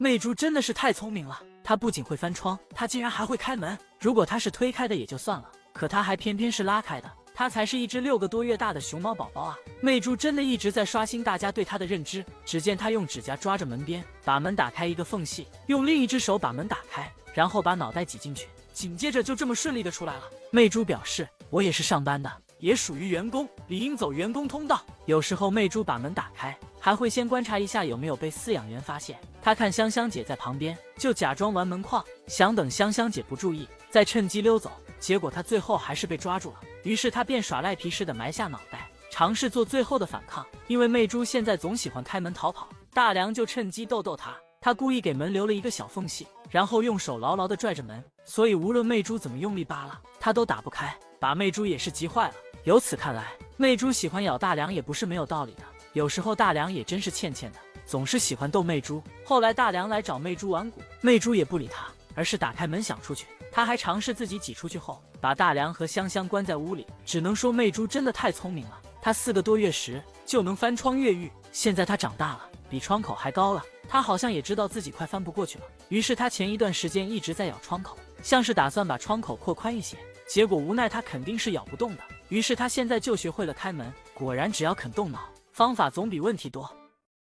媚珠真的是太聪明了，她不仅会翻窗，她竟然还会开门。如果她是推开的也就算了，可她还偏偏是拉开的。她才是一只6个多月大的熊猫宝宝啊！媚珠真的一直在刷新大家对她的认知。只见她用指甲抓着门边，把门打开一个缝隙，用另一只手把门打开，然后把脑袋挤进去，紧接着就这么顺利的出来了。媚珠表示，我也是上班的，也属于员工，理应走员工通道。有时候媚珠把门打开，还会先观察一下有没有被饲养员发现。她看香香姐在旁边，就假装玩门框，想等香香姐不注意，再趁机溜走。结果她最后还是被抓住了，于是她便耍赖皮似的埋下脑袋，尝试做最后的反抗。因为媚珠现在总喜欢开门逃跑，大梁就趁机逗她。他故意给门留了一个小缝隙，然后用手牢牢地拽着门，所以无论媚珠怎么用力扒拉，他都打不开，把媚珠也是急坏了。由此看来，媚珠喜欢咬大梁也不是没有道理的。有时候大梁也真是欠欠的，总是喜欢逗媚珠。后来大梁来找媚珠玩鼓，媚珠也不理他，而是打开门想出去。他还尝试自己挤出去后，把大梁和香香关在屋里。只能说媚珠真的太聪明了，她4个多月时就能翻窗越狱，现在她长大了，比窗口还高了。他好像也知道自己快翻不过去了，于是他前一段时间一直在咬窗口，像是打算把窗口扩宽一些。结果无奈他肯定是咬不动的，于是他现在就学会了开门。果然只要肯动脑，方法总比问题多。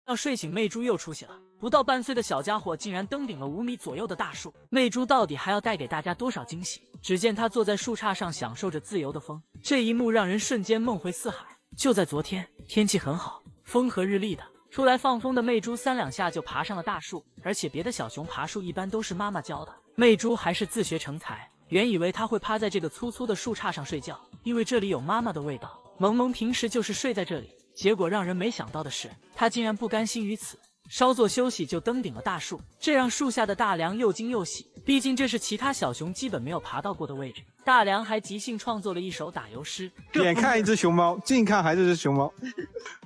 要睡醒，媚珠又出息了，不到半岁的小家伙竟然登顶了5米左右的大树。媚珠到底还要带给大家多少惊喜？只见他坐在树杈上享受着自由的风，这一幕让人瞬间梦回四海。就在昨天，天气很好，风和日丽的，出来放风的媚珠3两下就爬上了大树，而且别的小熊爬树一般都是妈妈教的，媚珠还是自学成才。原以为她会趴在这个粗粗的树杈上睡觉，因为这里有妈妈的味道。萌萌平时就是睡在这里，结果让人没想到的是，她竟然不甘心于此，稍作休息就登顶了大树，这让树下的大梁又惊又喜，毕竟这是其他小熊基本没有爬到过的位置。大梁还即兴创作了一首打油诗，远看一只熊猫，近看还是只熊猫。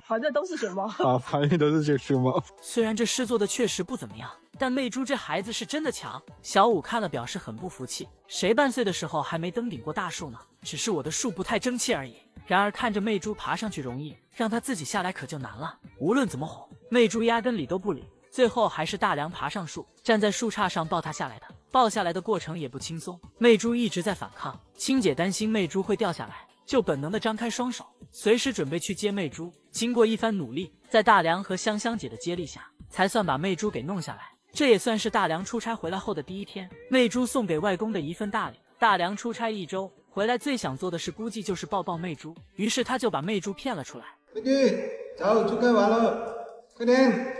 反正都是熊猫啊，反正都是这熊猫。虽然这诗做的确实不怎么样，但媚珠这孩子是真的强。小五看了表示很不服气，谁半岁的时候还没登顶过大树呢？只是我的树不太争气而已。然而看着媚珠爬上去容易，让她自己下来可就难了。无论怎么哄，媚珠压根理都不理。最后还是大梁爬上树，站在树杈上抱她下来的。抱下来的过程也不轻松，媚珠一直在反抗。青姐担心媚珠会掉下来，就本能地张开双手，随时准备去接媚珠。经过一番努力，在大梁和香香姐的接力下，才算把媚珠给弄下来。这也算是大梁出差回来后的第一天，媚珠送给外公的一份大礼。大梁出差1周回来，最想做的事估计就是抱抱媚珠，于是他就把媚珠骗了出来。美女，走，出差完了，快点，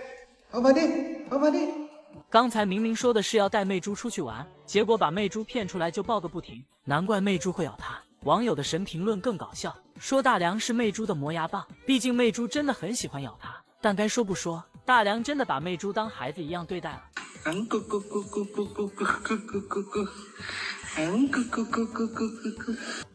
跑快点，跑快点。刚才明明说的是要带媚珠出去玩，结果把媚珠骗出来就抱个不停，难怪媚珠会咬他。网友的神评论更搞笑，说大梁是媚珠的磨牙棒，毕竟媚珠真的很喜欢咬他。但该说不说，大梁真的把媚珠当孩子一样对待了。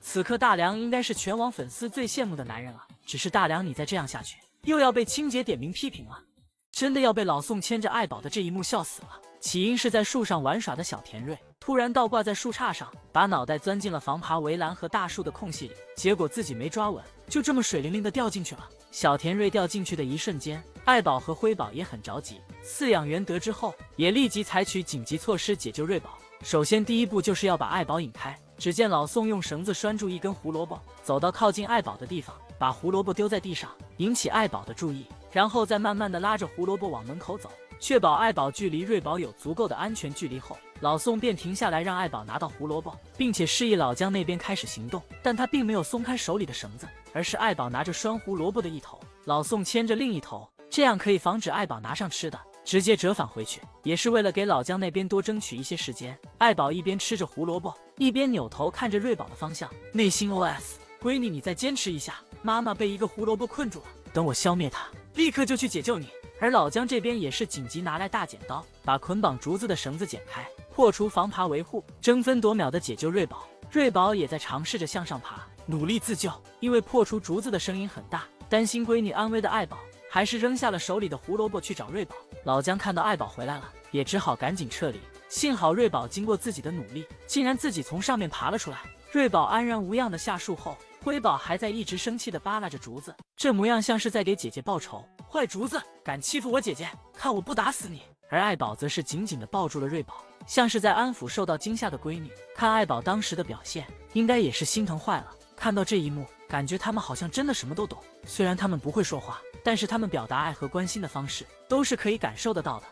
此刻大梁应该是全网粉丝最羡慕的男人了，只是大梁你再这样下去，又要被青姐点名批评了。真的要被老宋牵着爱宝的这一幕笑死了。起因是在树上玩耍的小田瑞突然倒挂在树杈上，把脑袋钻进了防爬围栏和大树的空隙里，结果自己没抓稳，就这么水灵灵的掉进去了。小田瑞掉进去的一瞬间，爱宝和辉宝也很着急，饲养员得知后也立即采取紧急措施解救瑞宝。首先第一步就是要把爱宝引开，只见老宋用绳子拴住一根胡萝卜，走到靠近爱宝的地方，把胡萝卜丢在地上，引起爱宝的注意，然后再慢慢的拉着胡萝卜往门口走，确保爱宝距离瑞宝有足够的安全距离后，老宋便停下来让爱宝拿到胡萝卜，并且示意老姜那边开始行动。但他并没有松开手里的绳子，而是爱宝拿着拴胡萝卜的一头，老宋牵着另一头，这样可以防止爱宝拿上吃的直接折返回去，也是为了给老姜那边多争取一些时间。爱宝一边吃着胡萝卜，一边扭头看着瑞宝的方向，内心 OS： 闺女你再坚持一下，妈妈被一个胡萝卜困住了，等我消灭它，立刻就去解救你。而老姜这边也是紧急拿来大剪刀，把捆绑竹子的绳子剪开，破除防爬维护，争分夺秒的解救瑞宝。瑞宝也在尝试着向上爬，努力自救。因为破除竹子的声音很大，担心闺女安危的爱宝还是扔下了手里的胡萝卜去找瑞宝。老姜看到爱宝回来了，也只好赶紧撤离。幸好瑞宝经过自己的努力，竟然自己从上面爬了出来。瑞宝安然无恙的下树后，辉宝还在一直生气的扒拉着竹子，这模样像是在给姐姐报仇。坏竹子，敢欺负我姐姐，看我不打死你！而爱宝则是紧紧地抱住了瑞宝，像是在安抚受到惊吓的闺女。看爱宝当时的表现，应该也是心疼坏了。看到这一幕，感觉他们好像真的什么都懂。虽然他们不会说话，但是他们表达爱和关心的方式都是可以感受得到的。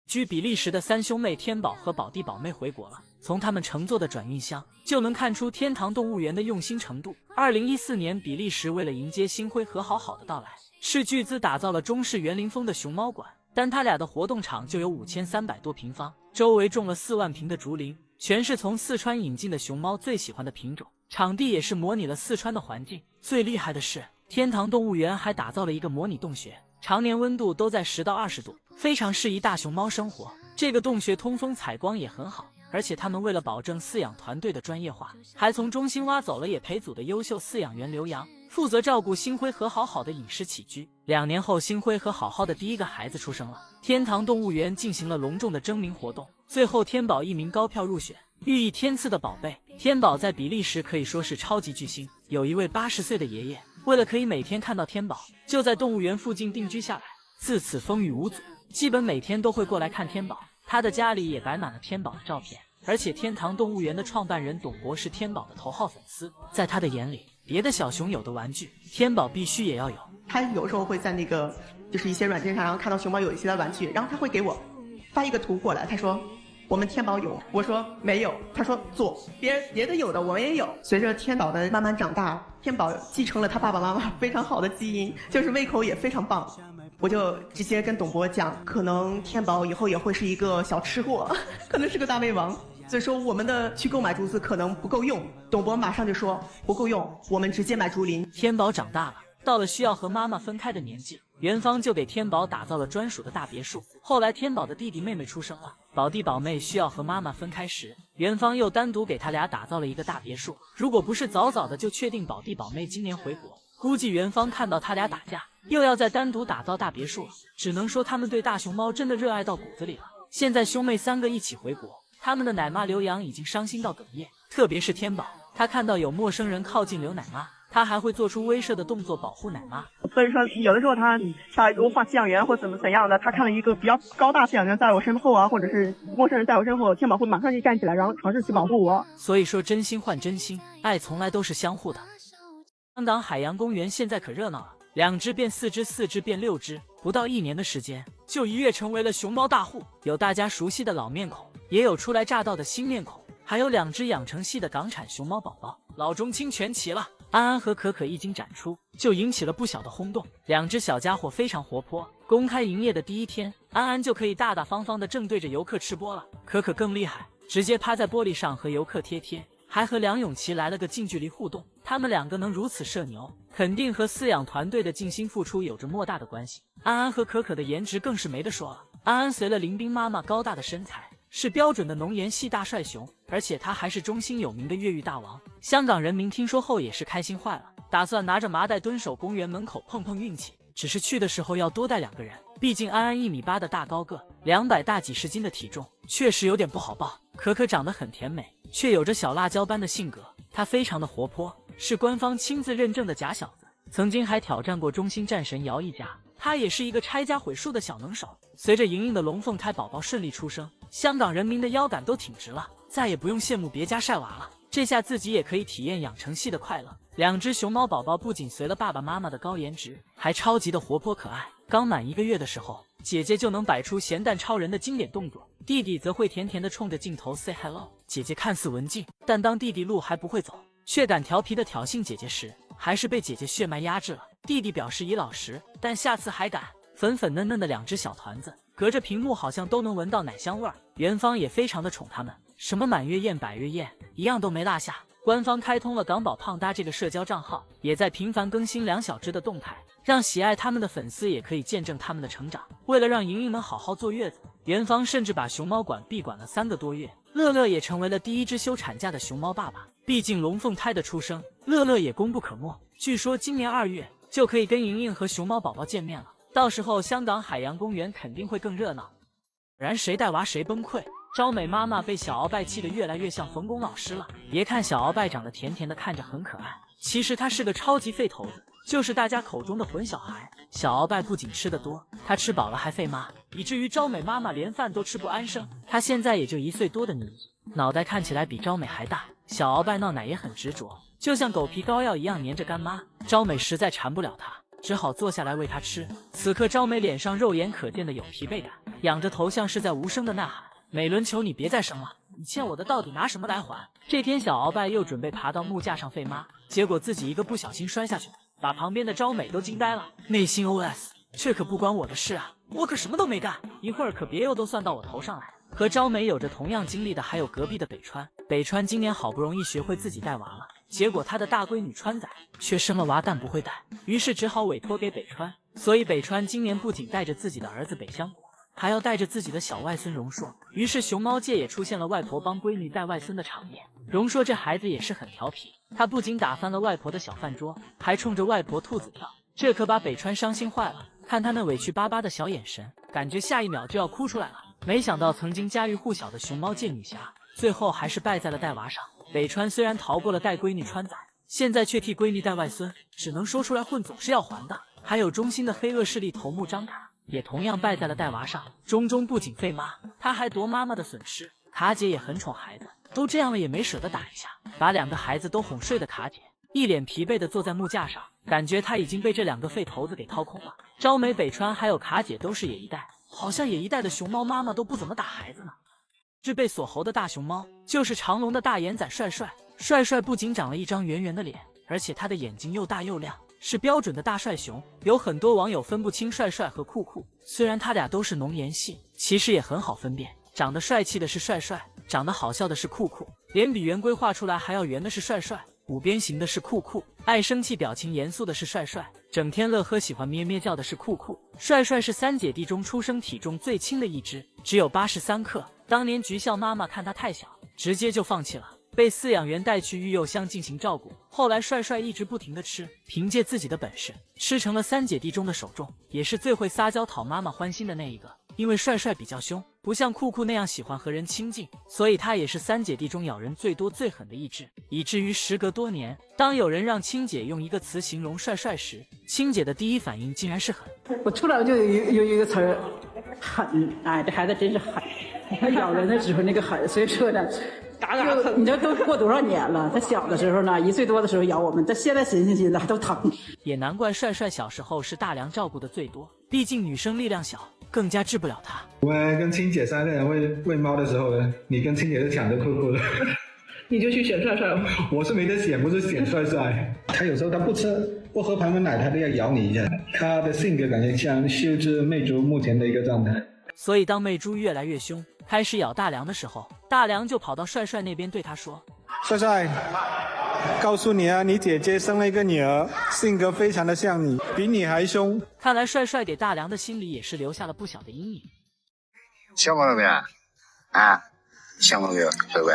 据比利时的三兄妹天宝和宝弟宝妹回国了，从他们乘坐的转运箱就能看出天堂动物园的用心程度。2014年，比利时为了迎接星辉和好好的到来，斥巨资打造了中式园林风的熊猫馆，但他俩的活动场就有5300多平方，周围种了4万坪的竹林，全是从四川引进的熊猫最喜欢的品种，场地也是模拟了四川的环境。最厉害的是，天堂动物园还打造了一个模拟洞穴，常年温度都在10到20度，非常适宜大熊猫生活。这个洞穴通风采光也很好，而且他们为了保证饲养团队的专业化，还从中心挖走了野培组的优秀饲养员刘洋，负责照顾星辉和好好的饮食起居。2年后，星辉和好好的第一个孩子出生了。天堂动物园进行了隆重的征名活动，最后天宝一名高票入选，寓意天赐的宝贝。天宝在比利时可以说是超级巨星，有一位80岁的爷爷，为了可以每天看到天宝，就在动物园附近定居下来，自此风雨无阻，基本每天都会过来看天宝。他的家里也摆满了天宝的照片，而且天堂动物园的创办人董博是天宝的头号粉丝，在他的眼里，别的小熊有的玩具，天宝必须也要有。他有时候会在那个就是一些软件上，然后看到熊猫有一些的玩具，然后他会给我发一个图过来，他说我们天宝有，我说没有，他说做别的有的我们也有。随着天宝的慢慢长大，天宝继承了他爸爸妈妈非常好的基因，就是胃口也非常棒。我就直接跟董博讲，可能天宝以后也会是一个小吃货，可能是个大胃王，所以说我们的去购买竹子可能不够用。董博马上就说不够用，我们直接买竹林。天宝长大了，到了需要和妈妈分开的年纪，园方就给天宝打造了专属的大别墅。后来天宝的弟弟妹妹出生了，宝弟宝妹需要和妈妈分开时，园方又单独给他俩打造了一个大别墅。如果不是早早的就确定宝弟宝妹今年回国，估计园方看到他俩打架，又要再单独打造大别墅了。只能说他们对大熊猫真的热爱到骨子里了。现在兄妹3个一起回国，他们的奶妈刘洋已经伤心到哽咽，特别是天宝，他看到有陌生人靠近刘奶妈，他还会做出威慑的动作保护奶妈。所以说，有的时候他如果换饲养员或怎样的，他看了一个比较高大饲养员在我身后啊，或者是陌生人在我身后，天宝会马上就站起来，然后尝试去保护我。所以说，真心换真心，爱从来都是相互的。香港海洋公园现在可热闹了，2只变4只，4只变6只，不到1年的时间，就一跃成为了熊猫大户。有大家熟悉的老面孔，也有初来乍到的新面孔，还有2只养成系的港产熊猫宝宝，老中青全齐了。安安和可可一经展出，就引起了不小的轰动。2只小家伙非常活泼，公开营业的第1天，安安就可以大大方方的正对着游客吃播了。可可更厉害，直接趴在玻璃上和游客贴，还和梁咏琪来了个近距离互动。他们2个能如此社牛，肯定和饲养团队的尽心付出有着莫大的关系。安安和可可的颜值更是没得说了。安安随了林冰妈妈高大的身材，是标准的浓颜系大帅熊，而且他还是中兴有名的越狱大王。香港人民听说后也是开心坏了，打算拿着麻袋蹲守公园门口碰碰运气。只是去的时候要多带2个人，毕竟安安1.8米的大高个，200大几十斤的体重，确实有点不好抱。可可长得很甜美，却有着小辣椒般的性格，她非常的活泼，是官方亲自认证的假小子，曾经还挑战过中兴战神姚一家。他也是一个拆家毁树的小能手。随着莹莹的龙凤胎宝宝顺利出生，香港人民的腰杆都挺直了，再也不用羡慕别家晒娃了，这下自己也可以体验养成系的快乐。2只熊猫宝宝不仅随了爸爸妈妈的高颜值，还超级的活泼可爱。刚满1个月的时候，姐姐就能摆出咸蛋超人的经典动作，弟弟则会甜甜的冲着镜头 say hello。姐姐看似文静，但当弟弟路还不会走，却敢调皮的挑衅姐姐时，还是被姐姐血脉压制了。弟弟表示已老实，但下次还敢。粉粉嫩嫩的2只小团子，隔着屏幕好像都能闻到奶香味儿。园方也非常的宠他们，什么满月宴、百月宴，一样都没落下。官方开通了港宝胖搭这个社交账号，也在频繁更新2小只的动态，让喜爱他们的粉丝也可以见证他们的成长。为了让莹莹们好好坐月子，园方甚至把熊猫馆闭馆了3个多月。乐乐也成为了第1只休产假的熊猫爸爸。毕竟龙凤胎的出生，乐乐也功不可没。据说今年2月就可以跟莹莹和熊猫宝宝见面了，到时候香港海洋公园肯定会更热闹。然谁带娃谁崩溃，招美妈妈被小鳌拜气得越来越像冯巩老师了。别看小鳌拜长得甜甜的，看着很可爱，其实他是个超级废头子。就是大家口中的混小孩。小鳌拜不仅吃得多，他吃饱了还费妈，以至于昭美妈妈连饭都吃不安生。他现在也就1岁多的妮妮，脑袋看起来比昭美还大。小鳌拜闹奶也很执着，就像狗皮膏药一样粘着干妈。昭美实在缠不了他，只好坐下来喂他吃。此刻昭美脸上肉眼可见的有疲惫感，仰着头像是在无声的呐喊：美伦，求你别再生了，你欠我的到底拿什么来还？这天小鳌拜又准备爬到木架上费妈，结果自己一个不小心摔下去，把旁边的昭美都惊呆了，内心 OS： 这可不关我的事啊，我可什么都没干，一会儿可别又都算到我头上来。和昭美有着同样经历的还有隔壁的北川。北川今年好不容易学会自己带娃了，结果他的大闺女川仔却生了娃但不会带，于是只好委托给北川。所以北川今年不仅带着自己的儿子北香果，还要带着自己的小外孙荣硕。于是熊猫界也出现了外婆帮闺女带外孙的场面。荣硕这孩子也是很调皮，他不仅打翻了外婆的小饭桌，还冲着外婆兔子跳，这可把北川伤心坏了。看他那委屈巴巴的小眼神，感觉下一秒就要哭出来了。没想到曾经家喻户晓的熊猫界女侠，最后还是败在了带娃上。北川虽然逃过了带闺女川仔，现在却替闺女带外孙，只能说出来混总是要还的。还有中心的黑恶势力头目张卡，也同样败在了带娃上。中中不仅废妈，他还夺妈妈的损失。卡姐也很宠孩子，都这样了也没舍得打一下，把2个孩子都哄睡的卡姐一脸疲惫地坐在木架上，感觉他已经被这2个废头子给掏空了。昭美、北川还有卡姐都是野一代，好像野一代的熊猫妈妈都不怎么打孩子呢。这被锁喉的大熊猫就是长隆的大眼仔帅帅。帅帅不仅长了一张圆圆的脸，而且他的眼睛又大又亮，是标准的大帅熊。有很多网友分不清帅帅和酷酷，虽然他俩都是浓颜系，其实也很好分辨。长得帅气的是帅帅，长得好笑的是酷酷，脸比圆规画出来还要圆的是帅帅，五边形的是酷酷，爱生气表情严肃的是帅帅，整天乐呵喜欢咩咩叫的是酷酷。帅帅是3姐弟中出生体重最轻的一只，只有83克。当年菊笑妈妈看他太小，直接就放弃了，被饲养员带去育幼箱进行照顾。后来帅帅一直不停的吃，凭借自己的本事吃成了3姐弟中的首重，也是最会撒娇讨妈妈欢心的那一个。因为帅帅比较凶，不像酷酷那样喜欢和人亲近，所以他也是3姐弟中咬人最多最狠的一只，以至于时隔多年，当有人让青姐用一个词形容帅帅时，青姐的第一反应竟然是狠。我出来就有一个词儿，狠。哎，这孩子真是狠，他咬人的时候那个狠，所以说呢，你这都过多少年了？他小的时候呢，1岁多的时候咬我们，他现在寻思还都疼。也难怪帅帅小时候是大梁照顾的最多，毕竟女生力量小，更加治不了他。我们跟青姐3个人喂猫的时候呢，你跟青姐是抢着酷酷的，你就去选帅帅。我是没得选，不是选帅帅。他有时候他不吃不喝旁门奶，他都要咬你一下。他的性格感觉像秀智魅族目前的一个状态。所以当魅珠越来越凶，开始咬大梁的时候，大梁就跑到帅帅那边对他说：帅帅，告诉你啊，你姐姐生了一个女儿，性格非常的像你，比你还凶。看来帅帅给大梁的心里也是留下了不小的阴影。笑过了没啊？笑过没有，帅乖？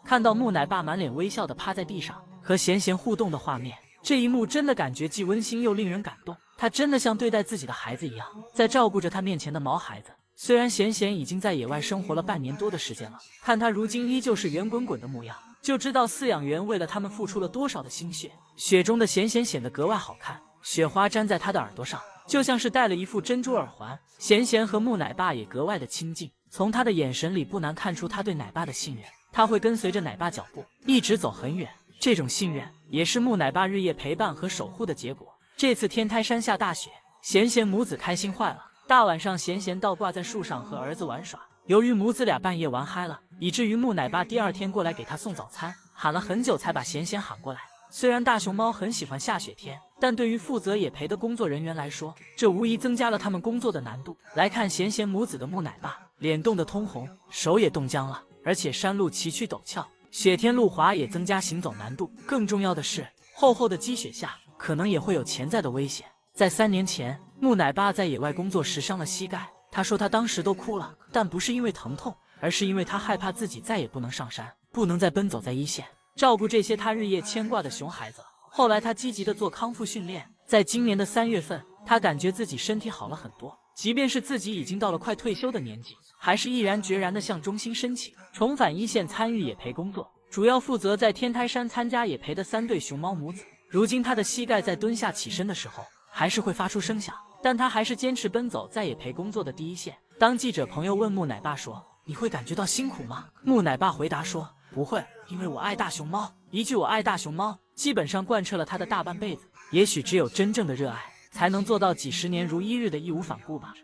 看到木奶爸满脸微笑的趴在地上和贤贤互动的画面，这一幕真的感觉既温馨又令人感动。他真的像对待自己的孩子一样，在照顾着他面前的毛孩子。虽然贤贤已经在野外生活了半年多的时间了，看他如今依旧是圆滚滚的模样，就知道饲养员为了他们付出了多少的心血。雪中的贤贤显得格外好看，雪花粘在他的耳朵上，就像是戴了一副珍珠耳环。贤贤和木奶爸也格外的亲近，从他的眼神里不难看出他对奶爸的信任，他会跟随着奶爸脚步，一直走很远。这种信任也是木奶爸日夜陪伴和守护的结果。这次天台山下大雪，贤贤母子开心坏了。大晚上，贤贤倒挂在树上和儿子玩耍。由于母子俩半夜玩嗨了，以至于木奶爸第2天过来给他送早餐，喊了很久才把贤贤喊过来。虽然大熊猫很喜欢下雪天，但对于负责野培的工作人员来说，这无疑增加了他们工作的难度。来看贤贤母子的木奶爸，脸冻得通红，手也冻僵了，而且山路崎岖陡峭，雪天路滑也增加行走难度。更重要的是，厚厚的积雪下可能也会有潜在的危险。在3年前，木奶爸在野外工作时伤了膝盖，他说他当时都哭了，但不是因为疼痛，而是因为他害怕自己再也不能上山，不能再奔走在一线，照顾这些他日夜牵挂的熊孩子。后来他积极的做康复训练，在今年的3月份，他感觉自己身体好了很多，即便是自己已经到了快退休的年纪，还是毅然决然地向中心申请重返一线参与野培工作，主要负责在天台山参加野培的3对熊猫母子。如今他的膝盖在蹲下起身的时候还是会发出声响，但他还是坚持奔走在野培工作的第一线。当记者朋友问木奶爸说：“你会感觉到辛苦吗？”木奶爸回答说：“不会，因为我爱大熊猫。”一句“我爱大熊猫”基本上贯彻了他的大半辈子。也许只有真正的热爱，才能做到几十年如一日的义无反顾吧。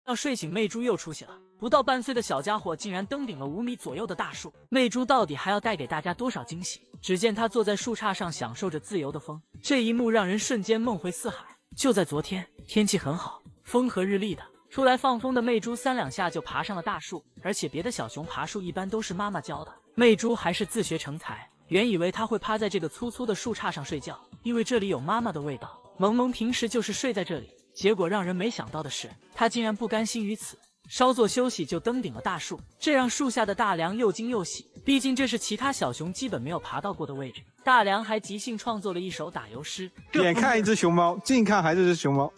要睡醒，媚珠又出息了。不到半岁的小家伙竟然登顶了5米左右的大树，媚珠到底还要带给大家多少惊喜？只见他坐在树杈上，享受着自由的风，这一幕让人瞬间梦回四海。就在昨天，天气很好，风和日丽的，出来放风的媚珠3、2下就爬上了大树，而且别的小熊爬树一般都是妈妈教的，媚珠还是自学成才。原以为他会趴在这个粗粗的树杈上睡觉，因为这里有妈妈的味道。萌萌平时就是睡在这里，结果让人没想到的是，他竟然不甘心于此，稍作休息就登顶了大树，这让树下的大梁又惊又喜，毕竟这是其他小熊基本没有爬到过的位置。大梁还即兴创作了一首打油诗，远看一只熊猫，近看还是只熊猫。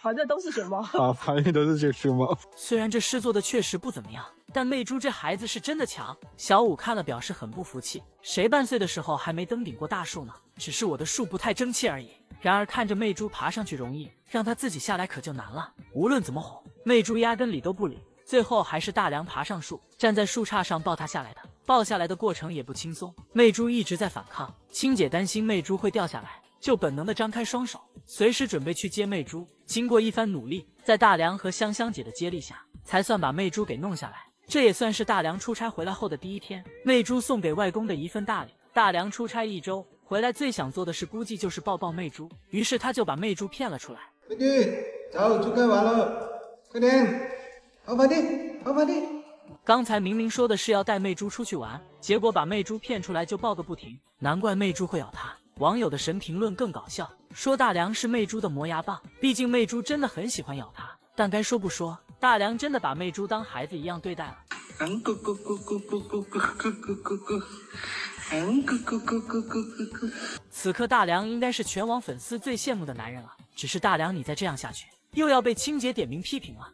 反正都是熊猫。啊，反正都是只熊猫。虽然这诗做的确实不怎么样，但媚珠这孩子是真的强。小五看了表示很不服气，谁半岁的时候还没登顶过大树呢？只是我的树不太争气而已。然而看着媚珠爬上去容易，让她自己下来可就难了。无论怎么哄，媚珠压根理都不理。最后还是大梁爬上树，站在树杈上抱她下来的。抱下来的过程也不轻松，媚珠一直在反抗。青姐担心媚珠会掉下来，就本能的张开双手，随时准备去接媚珠。经过一番努力，在大梁和香香姐的接力下，才算把媚珠给弄下来。这也算是大梁出差回来后的第一天，媚珠送给外公的一份大礼。大梁出差1周回来，最想做的事估计就是抱抱媚珠，于是他就把媚珠骗了出来。美女，走，出差完了，快点，跑快点，跑快点。刚才明明说的是要带媚珠出去玩，结果把媚珠骗出来就抱个不停，难怪媚珠会咬他。网友的神评论更搞笑，说大梁是媚珠的磨牙棒，毕竟媚珠真的很喜欢咬他。但该说不说，大梁真的把媚珠当孩子一样对待了。此刻大梁应该是全网粉丝最羡慕的男人了，只是大梁你再这样下去，又要被青姐点名批评了。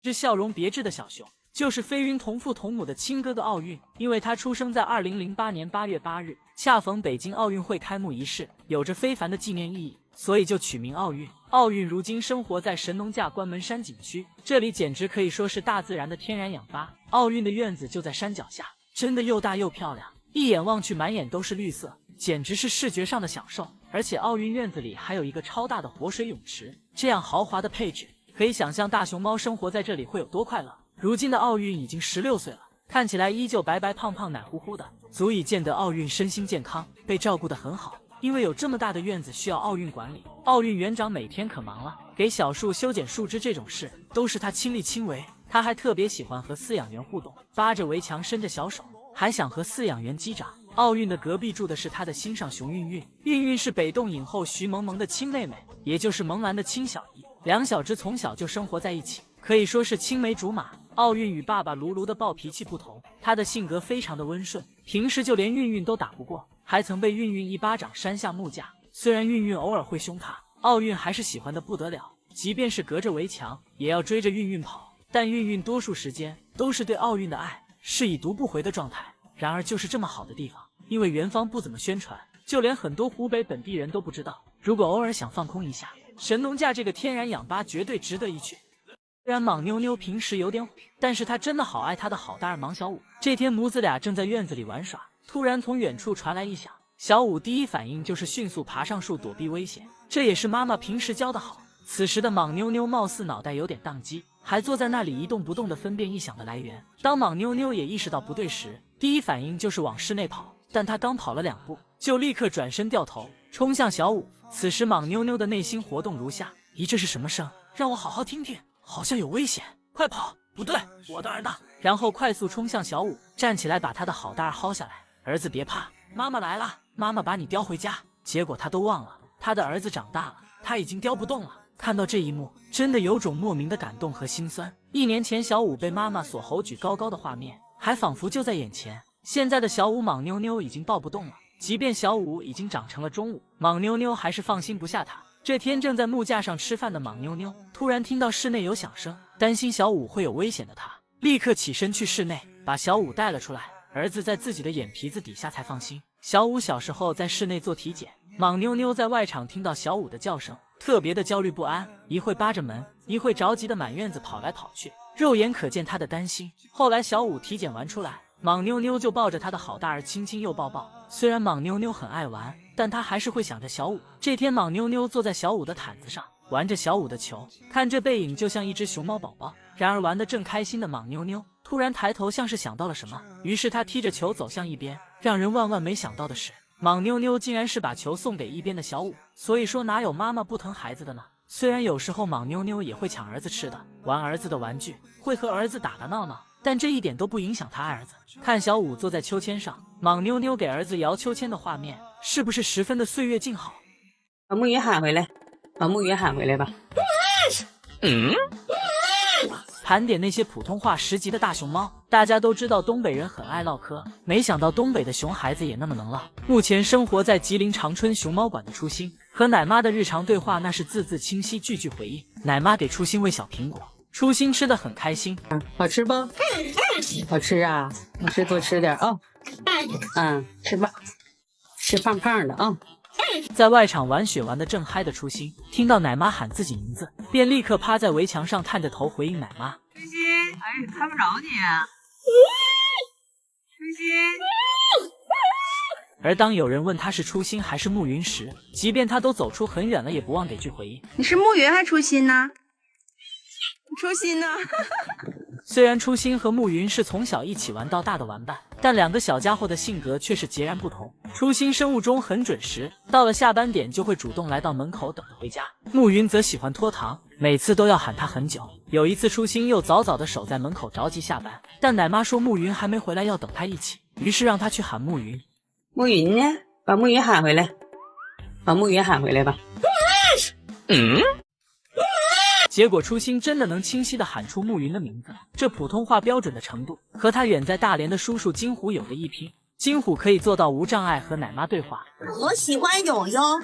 这笑容别致的小熊，就是飞云同父同母的亲哥哥奥运，因为他出生在2008年8月8日，恰逢北京奥运会开幕仪式，有着非凡的纪念意义，所以就取名奥运。奥运如今生活在神农架关门山景区，这里简直可以说是大自然的天然氧吧。奥运的院子就在山脚下，真的又大又漂亮，一眼望去满眼都是绿色，简直是视觉上的享受。而且奥运院子里还有一个超大的活水泳池，这样豪华的配置，可以想象大熊猫生活在这里会有多快乐。如今的奥运已经16岁了，看起来依旧白白胖胖奶乎乎的，足以见得奥运身心健康，被照顾得很好。因为有这么大的院子需要奥运管理，奥运园长每天可忙了，给小树修剪树枝这种事都是他亲力亲为。他还特别喜欢和饲养员互动，扒着围墙伸着小手，还想和饲养员击掌。奥运的隔壁住的是他的心上熊韵韵，韵韵是北洞影后徐萌萌的亲妹妹，也就是萌兰的亲小姨，两小只从小就生活在一起，可以说是青梅竹马。奥运与爸爸卢卢的暴脾气不同，他的性格非常的温顺，平时就连韵韵都打不过，还曾被韵韵一巴掌扇下木架。虽然韵韵偶尔会凶他，奥运还是喜欢的不得了，即便是隔着围墙也要追着韵韵跑。但韵韵多数时间都是对奥运的爱是已读不回的状态。然而就是这么好的地方，因为园方不怎么宣传，就连很多湖北本地人都不知道。如果偶尔想放空一下，神农架这个天然氧吧绝对值得一去。虽然莽妞妞平时有点虎，但是她真的好爱她的好大儿莽小五。这天母子俩正在院子里玩耍，突然从远处传来异响，小五第一反应就是迅速爬上树躲避危险，这也是妈妈平时教的好。此时的莽妞妞貌似脑袋有点宕机，还坐在那里一动不动地分辨异响的来源。当莽妞妞也意识到不对时，第一反应就是往室内跑，但她刚跑了2步，就立刻转身掉头冲向小五。此时莽妞妞的内心活动如下：咦，这是什么声？让我好好听听，好像有危险，快跑！不对，我的儿呢？然后快速冲向小五，站起来把他的好大儿薅下来。儿子别怕，妈妈来了，妈妈把你叼回家。结果他都忘了，他的儿子长大了，他已经叼不动了。看到这一幕，真的有种莫名的感动和心酸。1年前小五被妈妈所吼举高高的画面，还仿佛就在眼前。现在的小五莽妞妞已经抱不动了，即便小五已经长成了中午，莽妞妞还是放心不下他。这天正在木架上吃饭的莽妞妞突然听到室内有响声，担心小五会有危险的她立刻起身去室内把小五带了出来。儿子在自己的眼皮子底下才放心。小五小时候在室内做体检，莽妞妞在外场听到小五的叫声，特别的焦虑不安，一会扒着门，一会着急的满院子跑来跑去，肉眼可见她的担心。后来小五体检完出来，莽妞妞就抱着她的好大儿亲亲又抱抱。虽然莽妞妞很爱玩，但她还是会想着小五。这天莽妞妞坐在小五的毯子上，玩着小五的球，看这背影就像一只熊猫宝宝。然而玩得正开心的莽妞妞突然抬头，像是想到了什么，于是她踢着球走向一边。让人万万没想到的是，莽妞妞竟然是把球送给一边的小五。所以说哪有妈妈不疼孩子的呢？虽然有时候莽妞妞也会抢儿子吃的，玩儿子的玩具，会和儿子打打闹闹，但这一点都不影响她爱儿子。看小五坐在秋千上，莽妞妞给儿子摇秋千的画面，是不是十分的岁月静好？把木鱼喊回来，把木鱼喊回来吧。盘点那些普通话10级的大熊猫，大家都知道东北人很爱唠嗑，没想到东北的熊孩子也那么能唠。目前生活在吉林长春熊猫馆的初心和奶妈的日常对话，那是字字清晰，句句回应。奶妈给初心喂小苹果，初心吃得很开心。好吃不？好吃啊，好吃多吃点啊。吃吧，吃胖胖的啊。在外场玩雪玩得正嗨的初心，听到奶妈喊自己名字，便立刻趴在围墙上探着头回应奶妈。初心，哎，看不着你啊。初心。而当有人问他是初心还是暮云时，即便他都走出很远了，也不忘给句回应。你是暮云还初心呢？初心呢？虽然初心和暮云是从小一起玩到大的玩伴，但两个小家伙的性格却是截然不同。初心生物钟很准时，到了下班点就会主动来到门口等着回家。暮云则喜欢拖堂，每次都要喊他很久。有一次初心又早早的守在门口着急下班，但奶妈说暮云还没回来，要等他一起，于是让他去喊暮云。暮云呢？把暮云喊回来，把暮云喊回来吧。结果初心真的能清晰地喊出暮云的名字，这普通话标准的程度和他远在大连的叔叔金虎有着一拼。金虎可以做到无障碍和奶妈对话。我喜欢泳泳，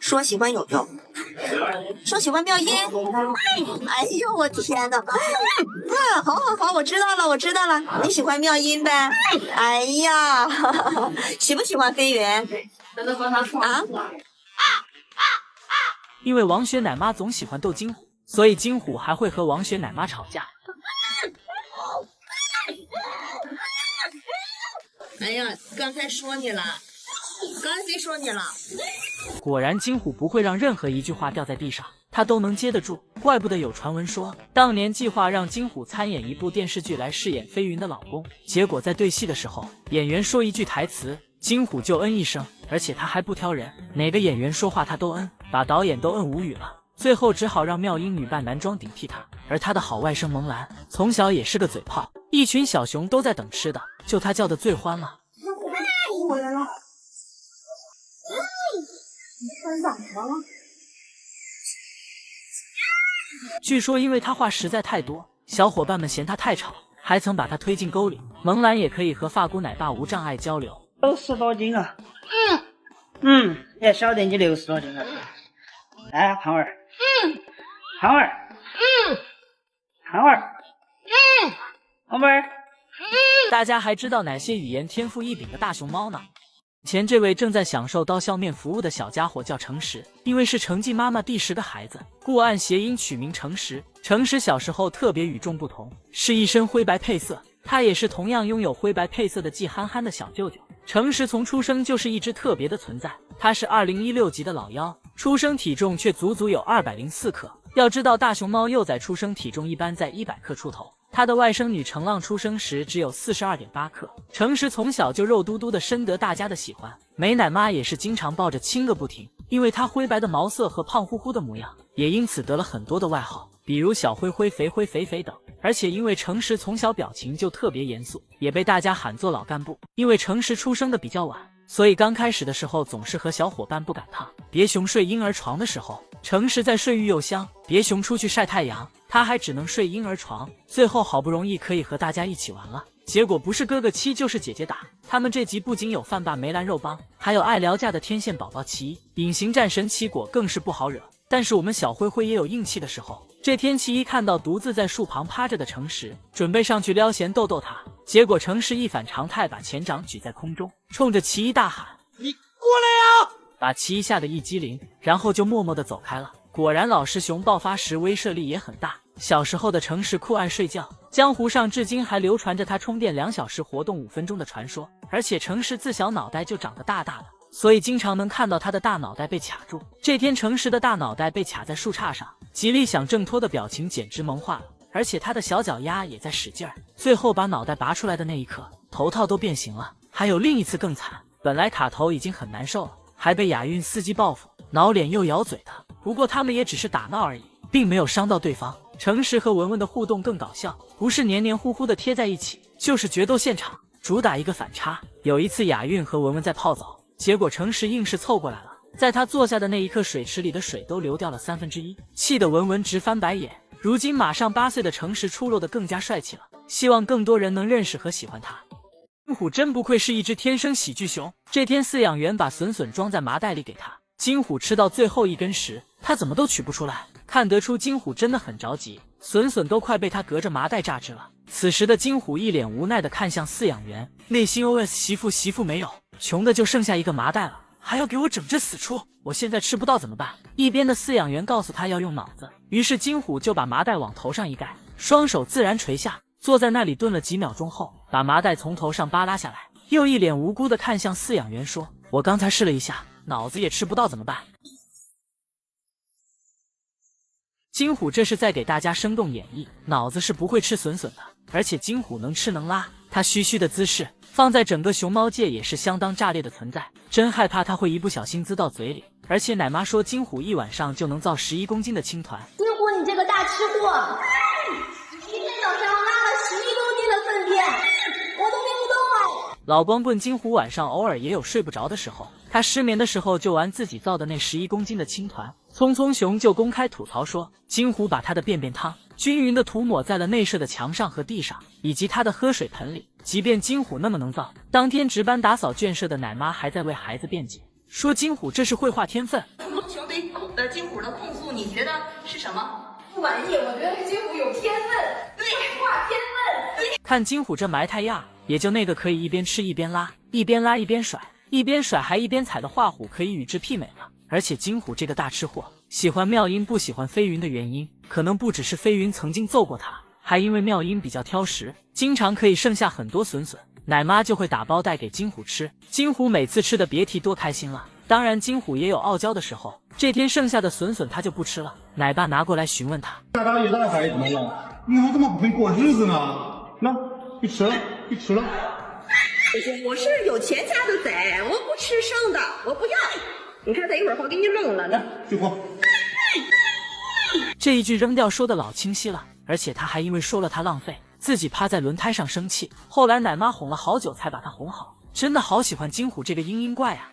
说喜欢泳泳，说喜欢妙音。哎呦我天哪！好，我知道了，你喜欢妙音呗？哎呀，喜不喜欢飞云？啊？因为王雪奶妈总喜欢逗金虎，所以金虎还会和王雪奶妈吵架。哎呀，刚才说你了，刚才谁说你了？果然金虎不会让任何一句话掉在地上，他都能接得住。怪不得有传闻说，当年计划让金虎参演一部电视剧来饰演飞云的老公，结果在对戏的时候，演员说一句台词，金虎就嗯一声，而且他还不挑人，哪个演员说话他都嗯，把导演都嗯无语了。最后只好让妙音女扮男装顶替他。而他的好外甥萌兰从小也是个嘴炮，一群小熊都在等吃的，就他叫的最欢了。我回来了。你咋了？据说因为他话实在太多，小伙伴们嫌他太吵，还曾把他推进沟里。萌兰也可以和发姑奶爸无障碍交流。60多斤啊！也小点你60多斤了。来，胖儿，胖儿，胖儿，宝贝儿。大家还知道哪些语言天赋异禀的大熊猫呢？前这位正在享受刀削面服务的小家伙叫诚实，因为是诚记妈妈第10个孩子，故按谐音取名诚实。诚实小时候特别与众不同，是一身灰白配色，他也是同样拥有灰白配色的季憨憨的小舅舅。诚实从出生就是一只特别的存在，他是2016级的老幺，出生体重却足足有204克。要知道大熊猫幼崽出生体重一般在100克出头，他的外甥女程浪出生时只有42.8克。诚实从小就肉嘟嘟的，深得大家的喜欢，美奶妈也是经常抱着亲个不停，因为她灰白的毛色和胖乎乎的模样，也因此得了很多的外号，比如小灰灰、肥灰、肥肥等。而且因为诚实从小表情就特别严肃，也被大家喊作老干部。因为诚实出生的比较晚，所以刚开始的时候总是和小伙伴不赶趟。别熊睡婴儿床的时候，诚实在睡育幼箱，别熊出去晒太阳，他还只能睡婴儿床。最后好不容易可以和大家一起玩了，结果不是哥哥七就是姐姐打。他们这集不仅有饭霸梅兰肉帮，还有爱聊架的天线宝宝奇艺，隐形战神奇果更是不好惹。但是我们小灰灰也有硬气的时候。这天奇艺看到独自在树旁趴着的诚实，准备上去撩闲逗逗他，结果程氏一反常态，把前掌举在空中，冲着奇异大喊：“你过来呀！”把奇异吓得一激灵，然后就默默地走开了。果然，老师熊爆发时威慑力也很大。小时候的程氏酷爱睡觉，江湖上至今还流传着他充电2小时活动5分钟的传说。而且程氏自小脑袋就长得大大的，所以经常能看到他的大脑袋被卡住。这天程氏的大脑袋被卡在树杈上，极力想挣脱的表情简直萌化了，而且他的小脚丫也在使劲儿。最后把脑袋拔出来的那一刻，头套都变形了。还有另一次更惨，本来卡头已经很难受了，还被雅韵伺机报复，挠脸又咬嘴的。不过他们也只是打闹而已，并没有伤到对方。程氏和文文的互动更搞笑，不是黏黏糊糊的贴在一起，就是决斗现场，主打一个反差。有一次雅韵和文文在泡澡，结果程氏硬是凑过来了，在他坐下的那一刻，水池里的水都流掉了1/3，气得文文直翻白眼。如今马上8岁的程氏出落得更加帅气了，希望更多人能认识和喜欢他。金虎真不愧是一只天生喜剧熊。这天饲养员把笋笋装在麻袋里给他，金虎吃到最后一根时，他怎么都取不出来，看得出金虎真的很着急，笋笋都快被他隔着麻袋榨汁了。此时的金虎一脸无奈地看向饲养员，内心 OS 媳妇没有，穷的就剩下一个麻袋了，还要给我整这死出，我现在吃不到怎么办？一边的饲养员告诉他要用脑子，于是金虎就把麻袋往头上一盖，双手自然垂下，坐在那里顿了几秒钟后，把麻袋从头上扒拉下来，又一脸无辜地看向饲养员说：“我刚才试了一下，脑子也吃不到怎么办？”金虎这是在给大家生动演绎，脑子是不会吃笋笋的，而且金虎能吃能拉，他虚虚的姿势放在整个熊猫界也是相当炸裂的存在，真害怕他会一不小心滋到嘴里。而且奶妈说金虎一晚上就能造11公斤的青团。金虎，你这个大吃货，今天早上拉了11公斤的粪便，我都拎不动了。老光棍金虎晚上偶尔也有睡不着的时候，他失眠的时候就玩自己造的那11公斤的青团。聪聪熊就公开吐槽说，金虎把他的便便汤均匀地涂抹在了内舍的墙上和地上，以及他的喝水盆里。即便金虎那么能造，当天值班打扫圈舍的奶妈还在为孩子辩解，说金虎这是绘画天分。熊对金虎的控诉，你觉得是什么？不满意，我觉得金虎有天分，对，画天分。对，看金虎这埋汰样，也就那个可以一边吃一边拉，一边拉一边甩，一边甩还一边踩的画虎可以与之媲美了。而且金虎这个大吃货，喜欢妙音不喜欢飞云的原因，可能不只是飞云曾经揍过他，还因为妙音比较挑食，经常可以剩下很多笋笋，奶妈就会打包带给金虎吃。金虎每次吃的别提多开心了。当然金虎也有傲娇的时候，这天剩下的笋笋他就不吃了，奶爸拿过来询问他：大大爷大孩子们了，你还这么好会过日子呢？那你吃了，你吃了。我是有钱家的贼，我不吃生的，我不要。你看，等一会儿我给你扔了呢。去过。这一句扔掉说的老清晰了，而且他还因为说了他浪费，自己趴在轮胎上生气。后来奶妈哄了好久才把他哄好，真的好喜欢金虎这个嘤嘤怪啊！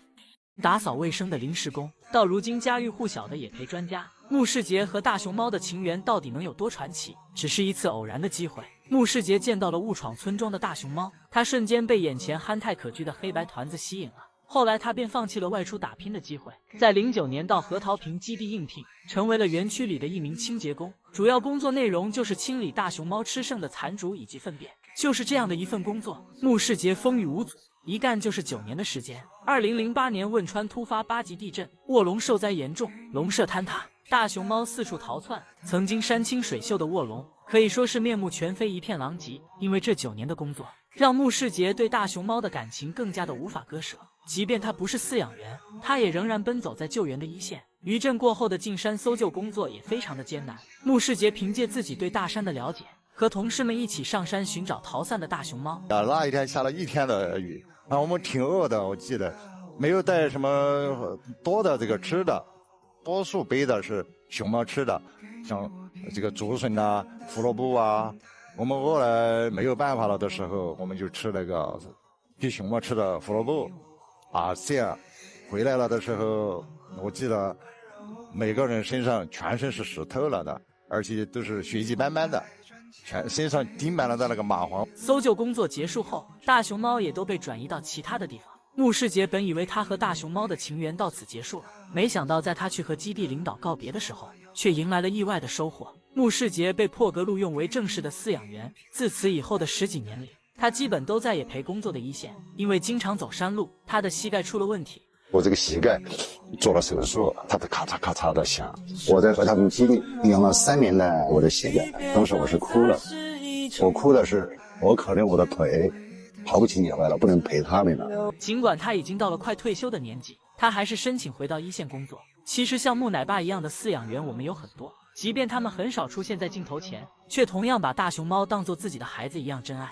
打扫卫生的临时工，到如今家喻户晓的也陪专家。穆世杰和大熊猫的情缘到底能有多传奇？只是一次偶然的机会，穆世杰见到了误闯村庄的大熊猫，他瞬间被眼前憨态可掬的黑白团子吸引了。后来他便放弃了外出打拼的机会，在09年到核桃坪基地应聘，成为了园区里的一名清洁工，主要工作内容就是清理大熊猫吃剩的残竹以及粪便。就是这样的一份工作，穆世杰风雨无阻，一干就是9年的时间。2008年汶川突发8级地震，卧龙受灾严重，笼舍坍塌，大熊猫四处逃窜，曾经山清水秀的卧龙可以说是面目全非，一片狼藉。因为这9年的工作，让穆世杰对大熊猫的感情更加的无法割舍。即便他不是饲养员，他也仍然奔走在救援的一线。余震过后的进山搜救工作也非常的艰难。穆世杰凭借自己对大山的了解，和同事们一起上山寻找逃散的大熊猫。那一天下了1天的雨，我们挺饿的，我记得没有带什么多的这个吃的，多数背的是熊猫吃的，像这个竹笋啊、胡萝卜啊。我们饿了没有办法了的时候，我们就吃那个给熊猫吃的胡萝卜。这样回来了的时候，我记得每个人身上全身是湿透了的，而且都是血迹斑斑的，全身上滴满了的那个蚂蟥。搜救工作结束后，大熊猫也都被转移到其他的地方。穆世杰本以为他和大熊猫的情缘到此结束了，没想到在他去和基地领导告别的时候，却迎来了意外的收获。穆世杰被破格录用为正式的饲养员，自此以后的10几年里，他基本都在也陪工作的一线，因为经常走山路，他的膝盖出了问题。我这个膝盖做了手术，它的咔嚓咔嚓的响。我在和他们基地养了3年的我的膝盖，当时我是哭了。我哭的是，我可怜我的腿跑不起你来了，不能陪他们了。尽管他已经到了快退休的年纪，他还是申请回到一线工作。其实像木奶爸一样的饲养员我们有很多，即便他们很少出现在镜头前，却同样把大熊猫当作自己的孩子一样珍爱。